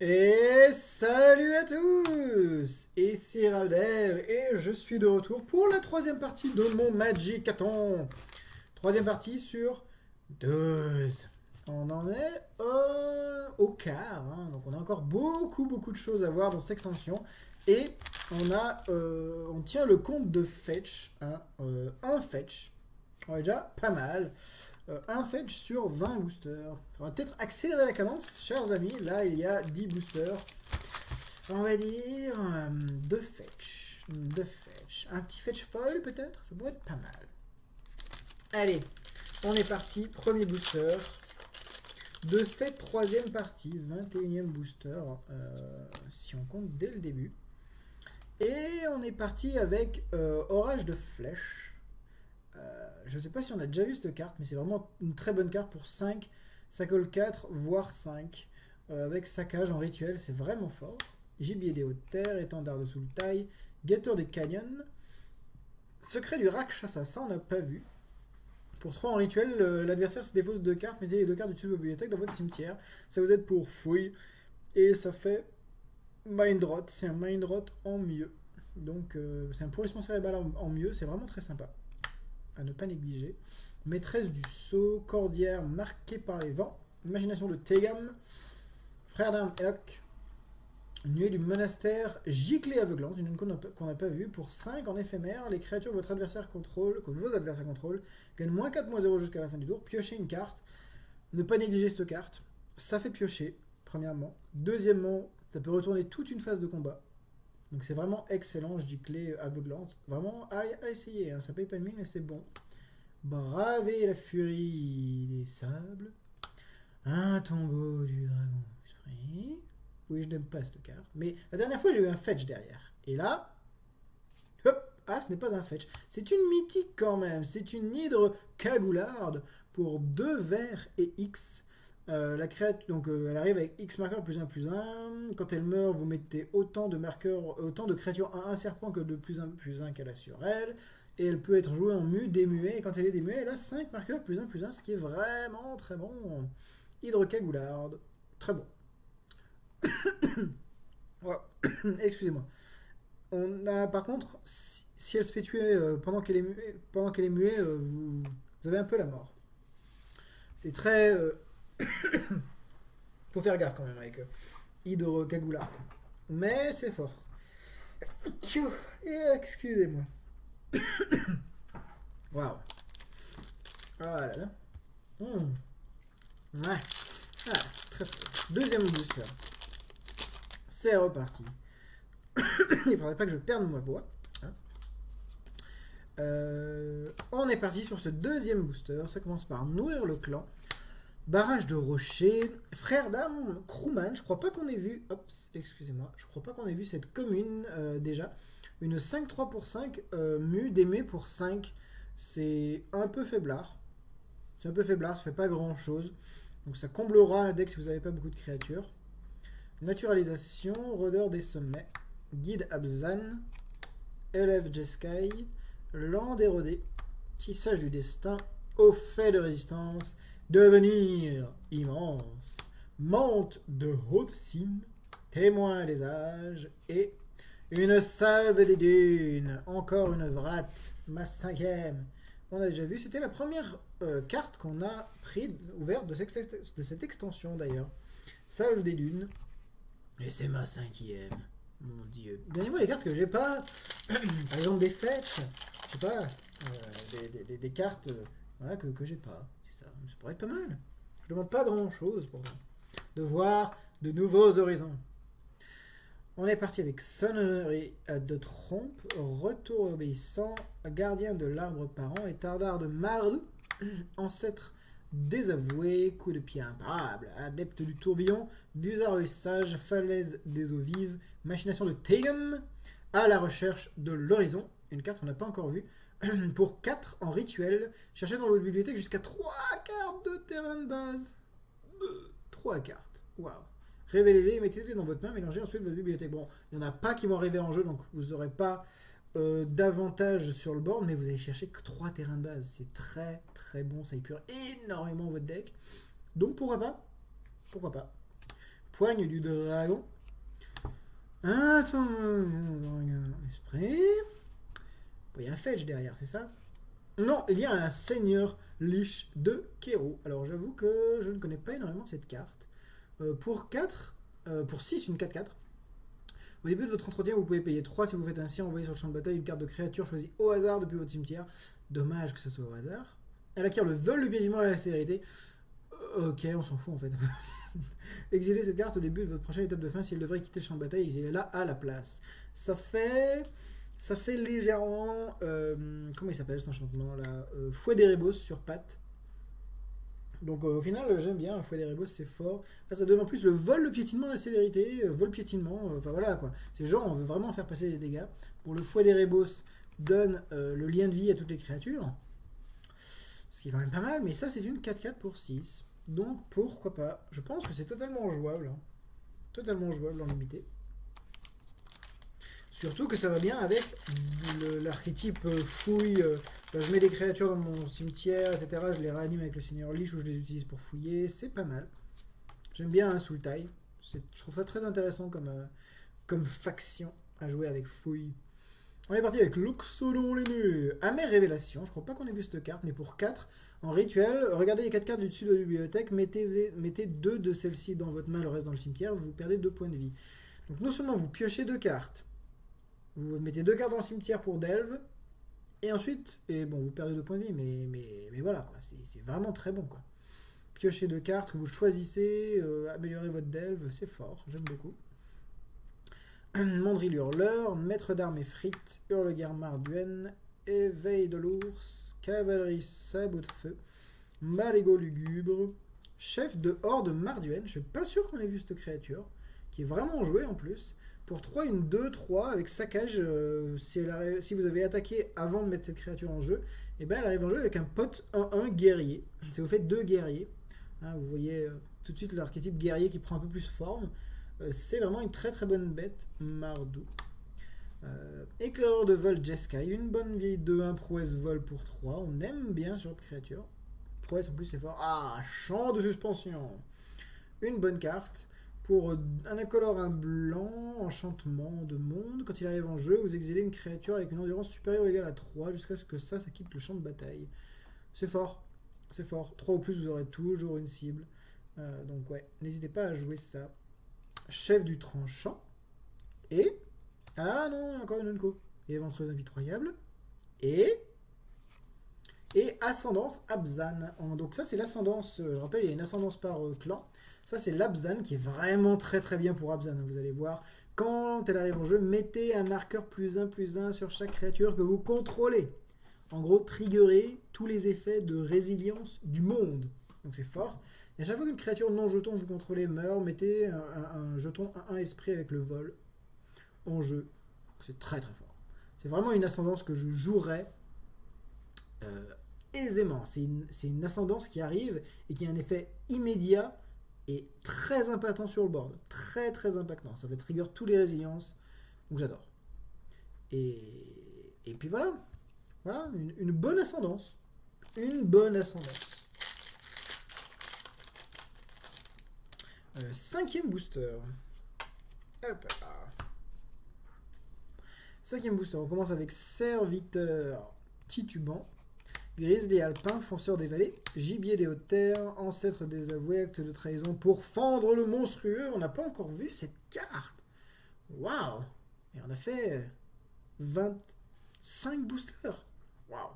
Et salut à tous! Ici Ravdel et je suis de retour pour la troisième partie de mon Magicathon. Troisième partie sur 12. On en est au quart, hein. Donc on a encore beaucoup de choses à voir dans cette extension. Et on tient le compte de fetch, hein, un fetch. On est déjà pas mal. Un fetch sur 20 boosters. On va peut-être accélérer la cadence, chers amis. Là, il y a 10 boosters. On va dire 2 fetch. 2 fetch. Un petit fetch foil, peut-être. Ça pourrait être pas mal. Allez, on est parti. Premier booster de cette troisième partie. 21e booster, si on compte dès le début. Et on est parti avec Orage de Flèches. Je ne sais pas si on a déjà vu cette carte, mais c'est vraiment une très bonne carte pour 5. Ça colle 4, voire 5. Avec saccage en rituel, c'est vraiment fort. Gibier des hautes terres, étendard de Sultai, guetteur des canyons. Secret du Rakshasa, ça on n'a pas vu. Pour 3 en rituel, l'adversaire se défausse de 2 cartes, mettez les 2 cartes du de bibliothèque dans votre cimetière. Ça vous aide pour fouille. Et ça fait Mind Rot, c'est un Mind Rot en mieux. Donc c'est un pourrissement cérébral en mieux, c'est vraiment très sympa. À ne pas négliger. Maîtresse du sceau, cordière marquée par les vents, imagination de Tegam, frère d'armes Elok, nuée du monastère, giclée aveuglante, une qu'on n'a pas vue, pour 5 en éphémère, les créatures que vos adversaires contrôlent, gagnent moins 4, moins 0 jusqu'à la fin du tour, piochez une carte, ne pas négliger cette carte, ça fait piocher, premièrement. Deuxièmement, ça peut retourner toute une phase de combat. Donc c'est vraiment excellent, giclée aveuglante. Vraiment à essayer, hein. Ça paye pas de mine, mais c'est bon. Braver la furie des sables. Un tombeau du dragon esprit. Oui, je n'aime pas cette carte. Mais la dernière fois, j'ai eu un fetch derrière. Et là, hop, ah, ce n'est pas un fetch. C'est une mythique quand même. C'est une hydre cagoularde pour 2 verts et X. La créature, donc elle arrive avec X marqueurs plus 1. Quand elle meurt, vous mettez autant de marqueurs, autant de créatures 1 serpent que de plus 1 qu'elle a sur elle. Et elle peut être jouée en mu, démuée. Et quand elle est démuée, elle a 5 marqueurs plus 1, ce qui est vraiment très bon. Hydre cagoularde, très bon. Ouais. Excusez-moi. On a par contre, si elle se fait tuer pendant qu'elle est muée, vous avez un peu la mort. C'est très. Faut faire gaffe quand même avec Hydre Cagoula. Mais c'est fort. Excusez-moi. Waouh. Ah là là. Ouais. Ah, très fort. Deuxième booster. C'est reparti. Il faudrait pas que je perde ma voix. Hein. On est parti sur ce deuxième booster. Ça commence par nourrir le clan. Barrage de rocher, frère d'armes, Crewman, je crois pas qu'on ait vu, excusez-moi, je crois pas qu'on ait vu cette commune déjà. Une 5-3 pour 5, mu démé pour 5, c'est un peu faiblard. C'est un peu faiblard, ça fait pas grand chose. Donc ça comblera un deck si vous n'avez pas beaucoup de créatures. Naturalisation, rôdeur des sommets, guide Abzan, élève Jeskai, land érodé, tissage du destin, au fait de résistance. Devenir immense, monte de haute cime, témoin des âges, et une salve des dunes, encore une vrat, ma 5e. On a déjà vu, c'était la première carte qu'on a ouverte de cette extension d'ailleurs. Salve des dunes, et c'est ma 5e. Mon dieu. Donnez-moi les cartes que j'ai pas, par exemple des fêtes, je sais pas, des cartes voilà, que j'ai pas. Ça pourrait être pas mal. Je demande pas grand chose pourtant. De voir de nouveaux horizons. On est parti avec sonnerie de trompe, retour obéissant, gardien de l'arbre parent, étendard de Mardou, ancêtre désavoué, coup de pied imparable, adepte du tourbillon, busard sage, falaise des eaux vives, machination de Tegum, à la recherche de l'horizon, une carte qu'on n'a pas encore vue. Pour 4 en rituel, cherchez dans votre bibliothèque jusqu'à 3 cartes de terrain de base. 3 cartes. Waouh. Révélez-les, mettez-les dans votre main, mélangez ensuite votre bibliothèque. Bon, il n'y en a pas qui vont arriver en jeu, donc vous n'aurez pas d'avantage sur le board, mais vous allez chercher que 3 terrains de base. C'est très bon, ça épure énormément votre deck. Donc pourquoi pas. Poigne du dragon. Attends, esprit. Bon, il y a un fetch derrière, c'est ça? Non, il y a un seigneur liche de Kero. Alors j'avoue que je ne connais pas énormément cette carte. Pour 4, pour 6, une 4-4. Au début de votre entretien, vous pouvez payer 3 si vous faites ainsi envoyer sur le champ de bataille une carte de créature choisie au hasard depuis votre cimetière. Dommage que ça soit au hasard. Elle acquiert le vol, le piétinement et la célérité. Ok, on s'en fout en fait. Exilez cette carte au début de votre prochaine étape de fin. Si elle devrait quitter le champ de bataille, exilez-la à la place. Ça fait légèrement... comment il s'appelle cet enchantement là, Fouet d'Erebos sur patte. Donc au final, j'aime bien. Fouet d'Erebos, c'est fort. Là, ça donne en plus le vol, le piétinement, la célérité. Vol, piétinement. Enfin voilà quoi. C'est genre, on veut vraiment faire passer des dégâts. Pour le Fouet d'Erebos, donne le lien de vie à toutes les créatures. Ce qui est quand même pas mal. Mais ça, c'est une 4-4 pour 6. Donc pourquoi pas. Je pense que c'est totalement jouable. Hein. Totalement jouable en limité. Surtout que ça va bien avec l'archétype fouille. Je mets des créatures dans mon cimetière, etc. Je les réanime avec le seigneur liche ou je les utilise pour fouiller. C'est pas mal. J'aime bien un soul taille. Je trouve ça très intéressant comme faction à jouer avec fouille. On est parti avec l'Oxodon l'aîné. Amère révélation. Je crois pas qu'on ait vu cette carte, mais pour 4, en rituel, regardez les 4 cartes du dessus de la bibliothèque, mettez 2 de celles-ci dans votre main, le reste dans le cimetière, vous perdez 2 points de vie. Donc non seulement vous piochez 2 cartes, vous mettez 2 cartes dans le cimetière pour Delve, et ensuite, vous perdez 2 points de vie, mais voilà, quoi. C'est vraiment très bon, quoi. Piochez 2 cartes que vous choisissez, améliorez votre Delve, c'est fort, j'aime beaucoup. Mandrill Hurleur, Maître d'armes et frites, Hurle-Guerre Marduenne, Éveil de l'ours, Cavalerie Sabot de feu, Malégo Lugubre, Chef de Horde Marduenne, je suis pas sûr qu'on ait vu cette créature, qui est vraiment jouée en plus. Pour 3, une 2-3 avec saccage, si vous avez attaqué avant de mettre cette créature en jeu, et ben elle arrive en jeu avec un pote 1-1 guerrier. Si vous faites 2 guerriers, hein, vous voyez tout de suite l'archétype guerrier qui prend un peu plus forme. C'est vraiment une très très bonne bête, Mardou. Éclaireur de vol Jeskai, une bonne vieille 2-1 prouesse vol pour 3. On aime bien sur notre créature. Prouesse en plus c'est fort. Ah, champ de suspension. Une bonne carte. Pour un incolore, un blanc, enchantement de monde. Quand il arrive en jeu, vous exilez une créature avec une endurance supérieure ou égale à 3 jusqu'à ce que ça quitte le champ de bataille. C'est fort. C'est fort. 3 ou plus, vous aurez toujours une cible. Donc ouais, n'hésitez pas à jouer ça. Chef du tranchant. Et... ah non, encore une Unco. Et ventreuse impitoyable. Et ascendance Abzan. Donc ça c'est l'ascendance, je rappelle il y a une ascendance par clan. Ça c'est l'Abzan qui est vraiment très très bien pour Abzan. Vous allez voir, quand elle arrive en jeu, mettez un marqueur +1/+1 sur chaque créature que vous contrôlez. En gros, triggerez tous les effets de résilience du monde. Donc c'est fort. Et à chaque fois qu'une créature non jeton que vous contrôlez meurt, mettez un jeton 1/1 esprit avec le vol en jeu. C'est très très fort. C'est vraiment une ascendance que je jouerais aisément. C'est une ascendance qui arrive et qui a un effet immédiat et très impactant sur le board. Très très impactant. Ça va trigger tous les résiliences. Donc j'adore. Et puis voilà. Voilà, une bonne ascendance. Une bonne ascendance. 5e booster. Hop là. 5e booster. On commence avec Serviteur titubant. Grizzly alpin, fonceur des vallées, gibier des hautes terres, ancêtre désavoué, acte de trahison pour fendre le monstrueux. On n'a pas encore vu cette carte. Waouh! Et on a fait 25 boosters. Waouh!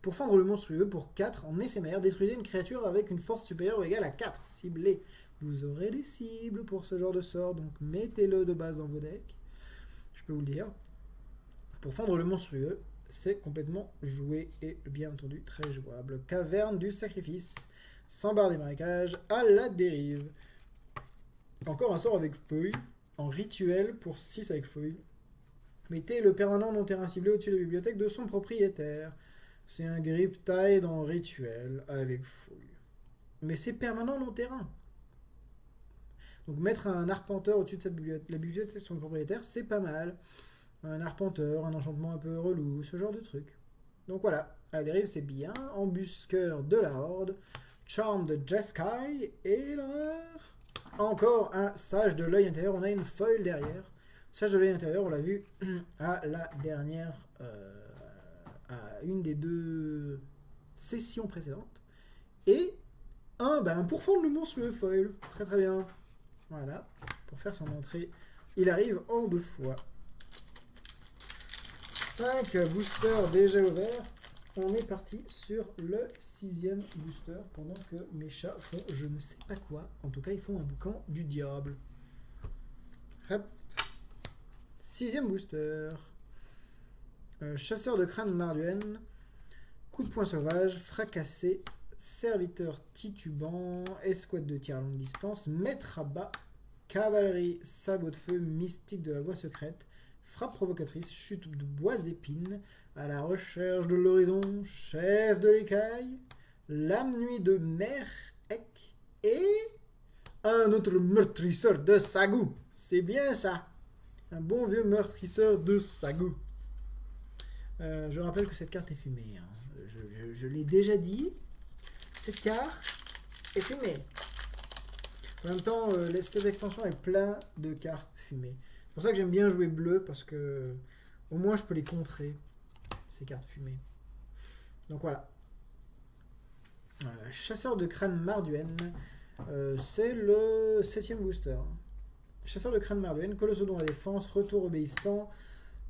Pour fendre le monstrueux, pour 4 en éphémère, détruisez une créature avec une force supérieure ou égale à 4. Ciblez. Vous aurez des cibles pour ce genre de sort, donc mettez-le de base dans vos decks. Je peux vous le dire. Pour fendre le monstrueux, c'est complètement joué et bien entendu très jouable. Caverne du sacrifice, sans barre des marécages, à la dérive. Encore un sort avec feuille, en rituel pour 6 avec feuille. Mettez le permanent non terrain ciblé au-dessus de la bibliothèque de son propriétaire. C'est un grip taille dans rituel avec fouille. Mais c'est permanent non terrain. Donc mettre un arpenteur au-dessus de la bibliothèque de son propriétaire, c'est pas mal. Un arpenteur, un enchantement un peu relou, ce genre de truc. Donc voilà, à la dérive c'est bien. Embusqueur de la horde, charme de Jeskai et l'heure. encore un sage de l'œil intérieur. On a une foil derrière. Sage de l'œil intérieur, on l'a vu à la dernière, à une des 2 sessions précédentes. Et un pour fondre le monstrueux foil. Très très bien. Voilà, pour faire son entrée. Il arrive en 2 fois. 5 boosters déjà ouverts. On est parti sur le 6e booster pendant que mes chats font je ne sais pas quoi. En tout cas, ils font un boucan du diable. Hop. 6e booster. Chasseur de crâne Marduenne. Coup de poing sauvage. Fracassé. Serviteur titubant. Escouade de tir à longue distance. Maître à bas. Cavalerie. Sabot de feu. Mystique de la voie secrète. Frappe provocatrice, chute de bois épines, à la recherche de l'horizon, chef de l'écaille, lame nuit de mer, et un autre meurtrisseur de Sagou. C'est bien ça. Un bon vieux meurtrisseur de Sagou. Je rappelle que cette carte est fumée. Hein. Je l'ai déjà dit. Cette carte est fumée. En même temps, cette extension est plein de cartes fumées. C'est pour ça que j'aime bien jouer bleu, parce que au moins je peux les contrer, ces cartes fumées. Donc voilà. Chasseur de crâne Marduenne, c'est le 7e booster. Chasseur de crâne Marduenne, Colossodon à défense, retour obéissant,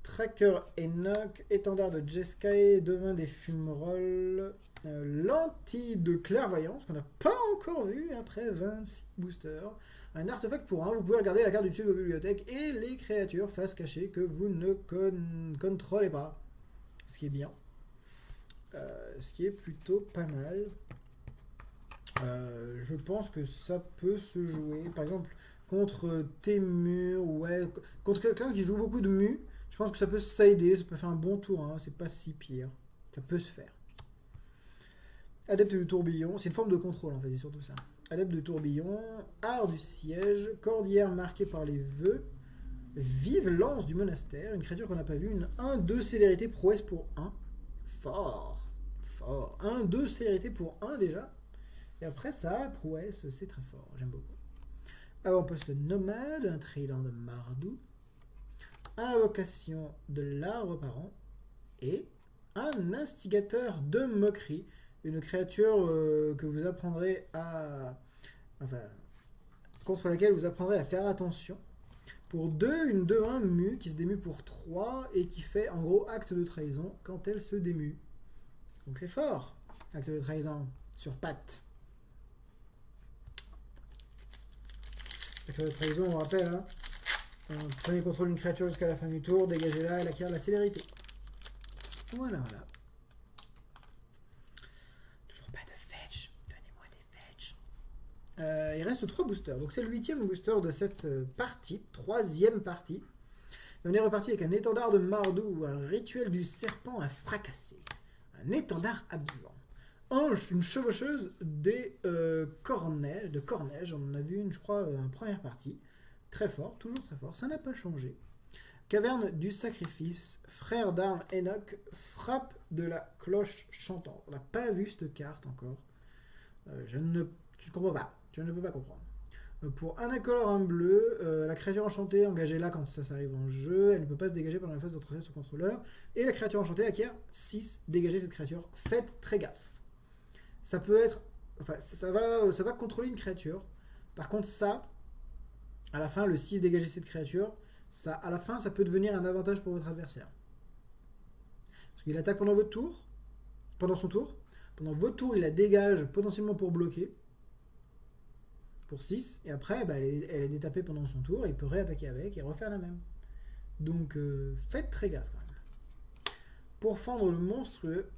Tracker Enoch, étendard de Jeskai, devin des fumerolles, lentille de clairvoyance, qu'on n'a pas encore vu après 26 boosters. Un artefact pour 1, vous pouvez regarder la carte du dessus de vos bibliothèques et les créatures face cachée que vous ne contrôlez pas. Ce qui est bien. Ce qui est plutôt pas mal. Je pense que ça peut se jouer, par exemple, contre Témur, ouais, contre quelqu'un qui joue beaucoup de mu. Je pense que ça peut se sider, ça peut faire un bon tour, hein, c'est pas si pire. Ça peut se faire. Adepte du tourbillon, c'est une forme de contrôle en fait, c'est surtout ça. Adepte de tourbillon, art du siège, cordillère marquée par les vœux, vive lance du monastère, une créature qu'on n'a pas vue, une 1-2 célérité prouesse pour 1. Fort, fort. 1-2 célérité pour 1 déjà. Et après ça, prouesse, c'est très fort, j'aime beaucoup. Avant-poste nomade, un trilan de Mardou, invocation de l'arbre parent, et un instigateur de moquerie. Une créature que vous apprendrez à... Enfin, contre laquelle vous apprendrez à faire attention. Pour 2, une 2-1 mue qui se démue pour 3 et qui fait en gros acte de trahison quand elle se démue. Donc c'est fort, acte de trahison, sur patte. Acte de trahison, on rappelle, hein. Prenez contrôle d'une créature jusqu'à la fin du tour, dégagez-la, elle acquiert la célérité. Voilà, voilà. Il reste 3 boosters, donc c'est le 8e booster de cette partie, 3e partie. Et on est reparti avec un étendard de Mardou, un rituel du serpent à fracasser, un étendard absent, une chevaucheuse des cornèges, on en a vu une je crois en première partie, très fort, toujours très fort, ça n'a pas changé. Caverne du sacrifice, frère d'armes Enoch, frappe de la cloche chantante. On n'a pas vu cette carte encore, je ne comprends pas. Je ne peux pas comprendre. Pour un incolore, un bleu, la créature enchantée, engagez-la quand ça arrive en jeu. Elle ne peut pas se dégager pendant la phase d'entretien de son contrôleur. Et la créature enchantée acquiert 6. Dégagez cette créature. Faites très gaffe. Ça peut être... Enfin, ça va contrôler une créature. Par contre, ça, à la fin, le 6 dégager cette créature, ça, à la fin, ça peut devenir un avantage pour votre adversaire. Parce qu'il attaque pendant votre tour. Pendant son tour. Pendant votre tour, il la dégage potentiellement pour bloquer. Pour 6, et après elle est détapée pendant son tour, et il peut réattaquer avec et refaire la même. Donc faites très gaffe quand même. Pour fendre le monstrueux,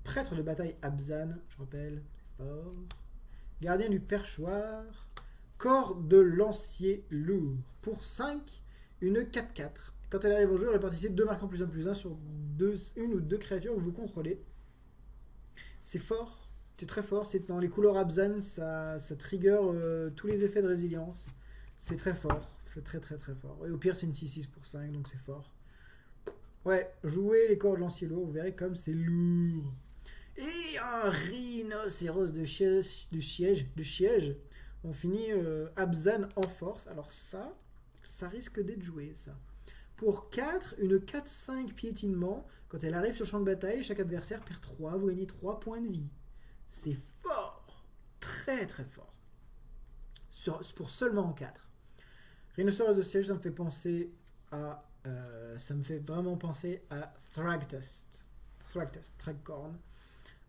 prêtre de bataille Abzan, je rappelle, c'est fort. Gardien du perchoir, corps de lancier lourd. Pour 5, une 4-4. Quand elle arrive en jeu, répartissez 2 marquants +1/+1 sur une ou deux créatures que vous contrôlez. C'est fort. C'est très fort, c'est dans les couleurs Abzan, ça trigger tous les effets de résilience. C'est très fort, c'est très très très fort. Et au pire, c'est une 6-6 pour 5, donc c'est fort. Ouais, jouez les corps de lancier lourd, vous verrez comme c'est lourd. Et un rhinocéros de siège. On finit Abzan en force. Alors ça risque d'être joué, ça. Pour 4, une 4-5 piétinement. Quand elle arrive sur le champ de bataille, chaque adversaire perd 3. Vous gagnez 3 points de vie. C'est fort. Très très fort. Pour seulement 4. Rhinocéros de siège, ça me fait penser à... ça me fait vraiment penser à Thragtusk. Thragcorn.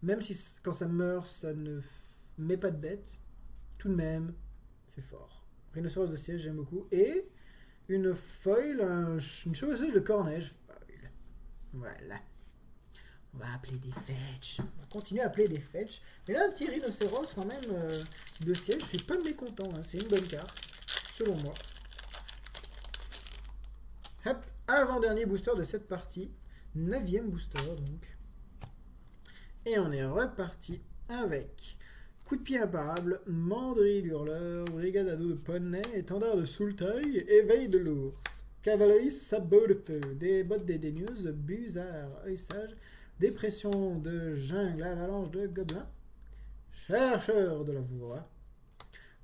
Même si quand ça meurt, ça ne met pas de bête. Tout de même, c'est fort. Rhinocéros de siège, j'aime beaucoup. Et une foil, une chevaucheuse de corneige foil. Voilà. On va appeler des fetch. On va continuer à appeler des fetch. Mais là, un petit rhinocéros quand même de siège, je suis pas mécontent. Hein. C'est une bonne carte, selon moi. Hop, avant-dernier booster de cette partie. 9e booster, donc. Et on est reparti avec coup de pied imparable, Mandrill hurleur, brigade à dos de poney, étendard de Soultail, éveil de l'ours, cavalerie sabot de feu, des bottes dédaigneuses, busard, œil sage, dépression de jungle, avalanche de gobelins, chercheur de la voix,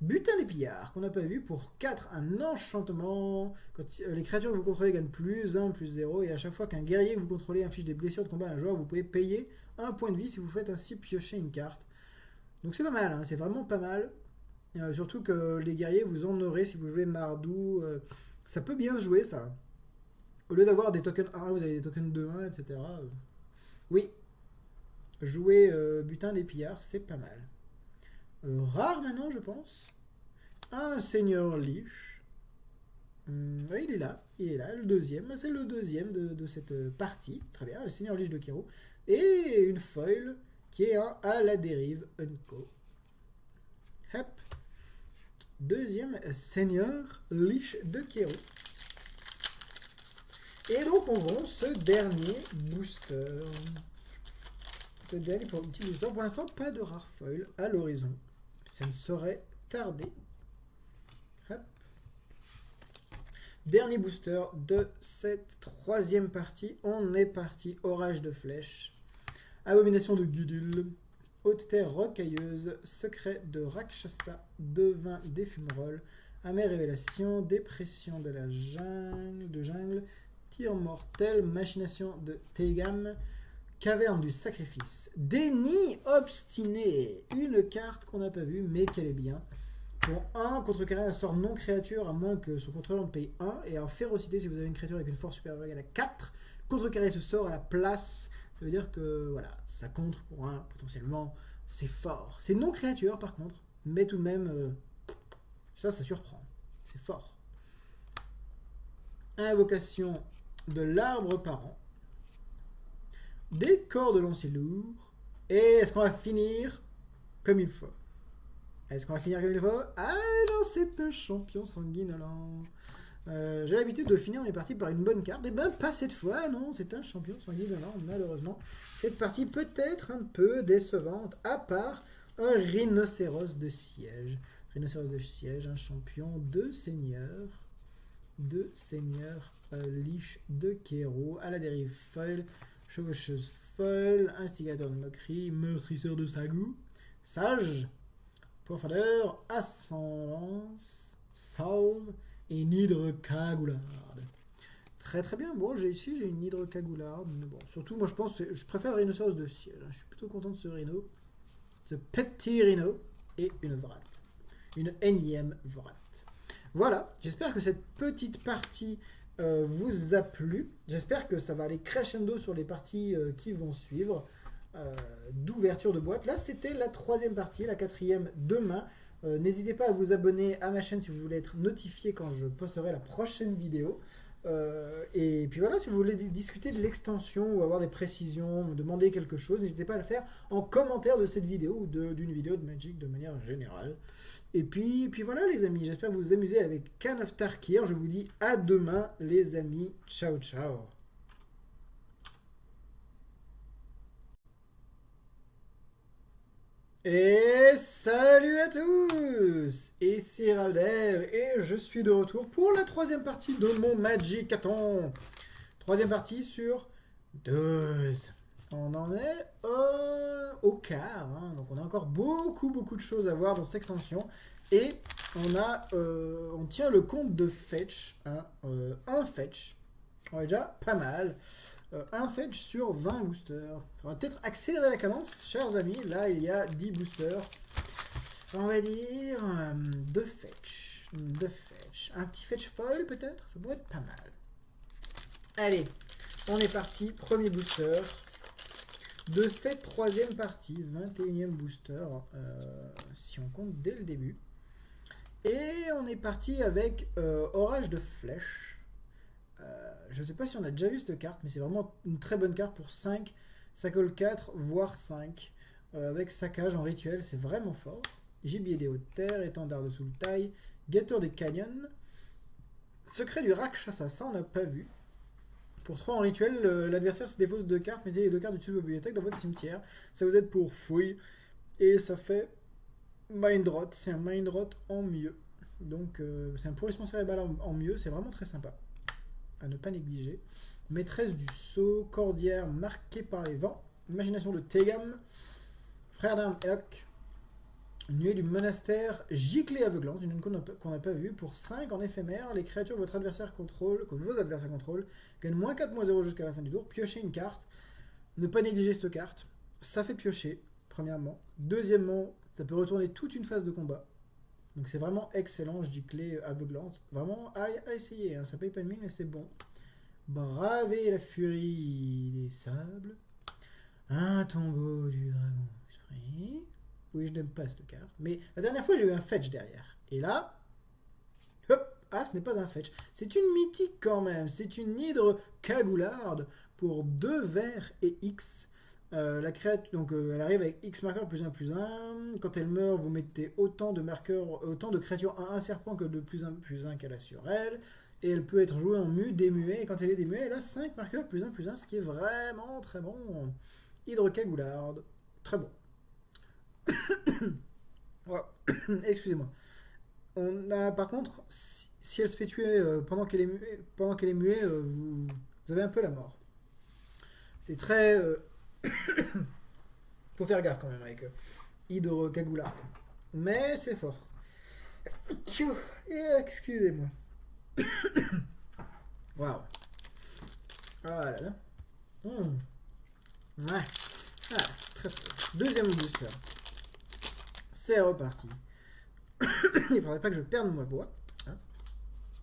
butin des pillards, qu'on n'a pas vu, pour 4, un enchantement. Quand les créatures que vous contrôlez gagnent plus 1, plus 0, et à chaque fois qu'un guerrier que vous contrôlez inflige des blessures de combat à un joueur, vous pouvez payer un point de vie si vous faites ainsi piocher une carte. Donc c'est pas mal, hein, c'est vraiment pas mal. Surtout que les guerriers vous en aurez si vous jouez Mardou. Ça peut bien se jouer, ça. Au lieu d'avoir des tokens 1, vous avez des tokens 2-1, etc. Oui, jouer butin des pillards, c'est pas mal. Rare maintenant, je pense. Un seigneur liche. Oui, il est là, le deuxième. C'est le deuxième de cette partie. Très bien, le seigneur liche de Kero. Et une foil qui est un à la dérive Unco. Hop. Deuxième seigneur liche de Kero. Et donc on vend ce dernier booster. Ce dernier petit booster. Pour l'instant, pas de rare foil à l'horizon. Ça ne saurait tarder. Hop. Dernier booster de cette troisième partie. On est parti. Orage de flèches. Abomination de Gudul. Haute terre rocailleuse. Secret de Rakshasa. Devin des fumerolles. Amère révélation. Dépression de la jungle. Tir mortel. Machination de Tegam. Caverne du sacrifice. Déni obstiné. Une carte qu'on n'a pas vue, mais qu'elle est bien. Pour 1, contrecarrer un sort non créature, à moins que son contrôleur ne paye 1. Et en férocité, si vous avez une créature avec une force supérieure égale à 4, contrecarrer ce sort à la place. Ça veut dire que, voilà, ça contre pour 1, potentiellement. C'est fort. C'est non créature, par contre. Mais tout de même, ça surprend. C'est fort. Invocation de l'arbre parent. Des corps de lancier lourd. Et est-ce qu'on va finir comme il faut? Est-ce qu'on va finir comme il faut? Ah non, c'est un champion sanguinolent. J'ai l'habitude de finir mes parties par une bonne carte. Et ben pas cette fois, non, c'est un champion sanguinolent, malheureusement. Cette partie peut être un peu décevante, à part un rhinocéros de siège. Rhinocéros de siège, un champion de seigneur. Liche de Kero, à la dérive foil. Chevaucheuse folle, instigateur de moquerie, meurtrisseur de sagou, sage, profondeur, ascendance, salve et une hydre cagoularde. Très très bien. Bon, j'ai une hydre cagoularde. Mais bon, surtout, moi je préfère le rhinocéros de siège. Je suis plutôt content de ce rhino. Ce petit rhino et une vrat. Une énième vrat. Voilà, j'espère que cette petite partie vous a plu. J'espère que ça va aller crescendo sur les parties qui vont suivre d'ouverture de boîte. Là, c'était la troisième partie, la quatrième demain. N'hésitez pas à vous abonner à ma chaîne si vous voulez être notifié quand je posterai la prochaine vidéo. Et puis voilà, si vous voulez discuter de l'extension ou avoir des précisions, me demander quelque chose, n'hésitez pas à le faire en commentaire de cette vidéo ou d'une vidéo de Magic de manière générale. Et puis voilà les amis, j'espère que vous vous amusez avec Khan of Tarkir. Je vous dis à demain les amis, ciao ciao. Et salut à tous, ici Ravdel et je suis de retour pour la troisième partie de mon Magic-a-thon. Troisième partie sur 12. On en est au quart, hein. Donc on a encore beaucoup de choses à voir dans cette extension. Et on tient le compte de fetch, hein, un fetch, on est déjà pas mal. Un fetch sur 20 boosters. On va peut-être accélérer la cadence, chers amis. Là, il y a 10 boosters. On va dire 2 fetch. 2 fetch. Un petit fetch foil, peut-être? Ça pourrait être pas mal. Allez, on est parti. Premier booster de cette troisième partie. 21e booster, si on compte dès le début. Et on est parti avec Orage de Flèches. Je ne sais pas si on a déjà vu cette carte, mais c'est vraiment une très bonne carte pour 5. Ça colle 4, voire 5. Avec saccage en rituel, c'est vraiment fort. Gibier des hautes terres, étendard de Sultai, guetteur des canyons. Secret du Rakshasa, ça on n'a pas vu. Pour 3 en rituel, l'adversaire se défausse 2 cartes, mettez les 2 cartes du type de bibliothèque dans votre cimetière. Ça vous aide pour fouille. Et ça fait Mind Rot, c'est un Mind Rot en mieux. Donc c'est un pourrissement cérébral en mieux, c'est vraiment très sympa. À ne pas négliger. Maîtresse du sceau, cordière marquée par les vents, imagination de Tegam, frère d'armes Elk, nuée du monastère, giclée aveuglante, une qu'on n'a pas vue, pour 5 en éphémère, les créatures que vos adversaires contrôlent gagnent moins 4, moins 0 jusqu'à la fin du tour, piochez une carte, ne pas négliger cette carte, ça fait piocher, premièrement. Deuxièmement, ça peut retourner toute une phase de combat. Donc c'est vraiment excellent, giclée aveuglante. Vraiment à essayer, hein. Ça paye pas de mine, mais c'est bon. Braver la furie des sables. Un tombeau du dragon esprit. Oui, je n'aime pas cette carte. Mais la dernière fois, j'ai eu un fetch derrière. Et là, hop, ah, ce n'est pas un fetch. C'est une mythique quand même. C'est une hydre cagoularde pour 2 verts et X. La créature, donc elle arrive avec X marqueurs plus 1 plus 1. Quand elle meurt, vous mettez autant de marqueurs, autant de créatures 1 serpent que de plus 1 qu'elle a sur elle. Et elle peut être jouée en mu, démuée. Et quand elle est démuée, elle a 5 marqueurs plus 1, ce qui est vraiment très bon. Hydre cagoularde, très bon. Wow. Excusez-moi. On a par contre, si elle se fait tuer pendant qu'elle est muée, vous avez un peu la mort. C'est très faut faire gaffe quand même avec Hydre Cagoula. Mais c'est fort. Excusez-moi. Waouh. Ah là là. Ouais. Ah, très très. Deuxième booster. C'est reparti. Il faudrait pas que je perde ma voix.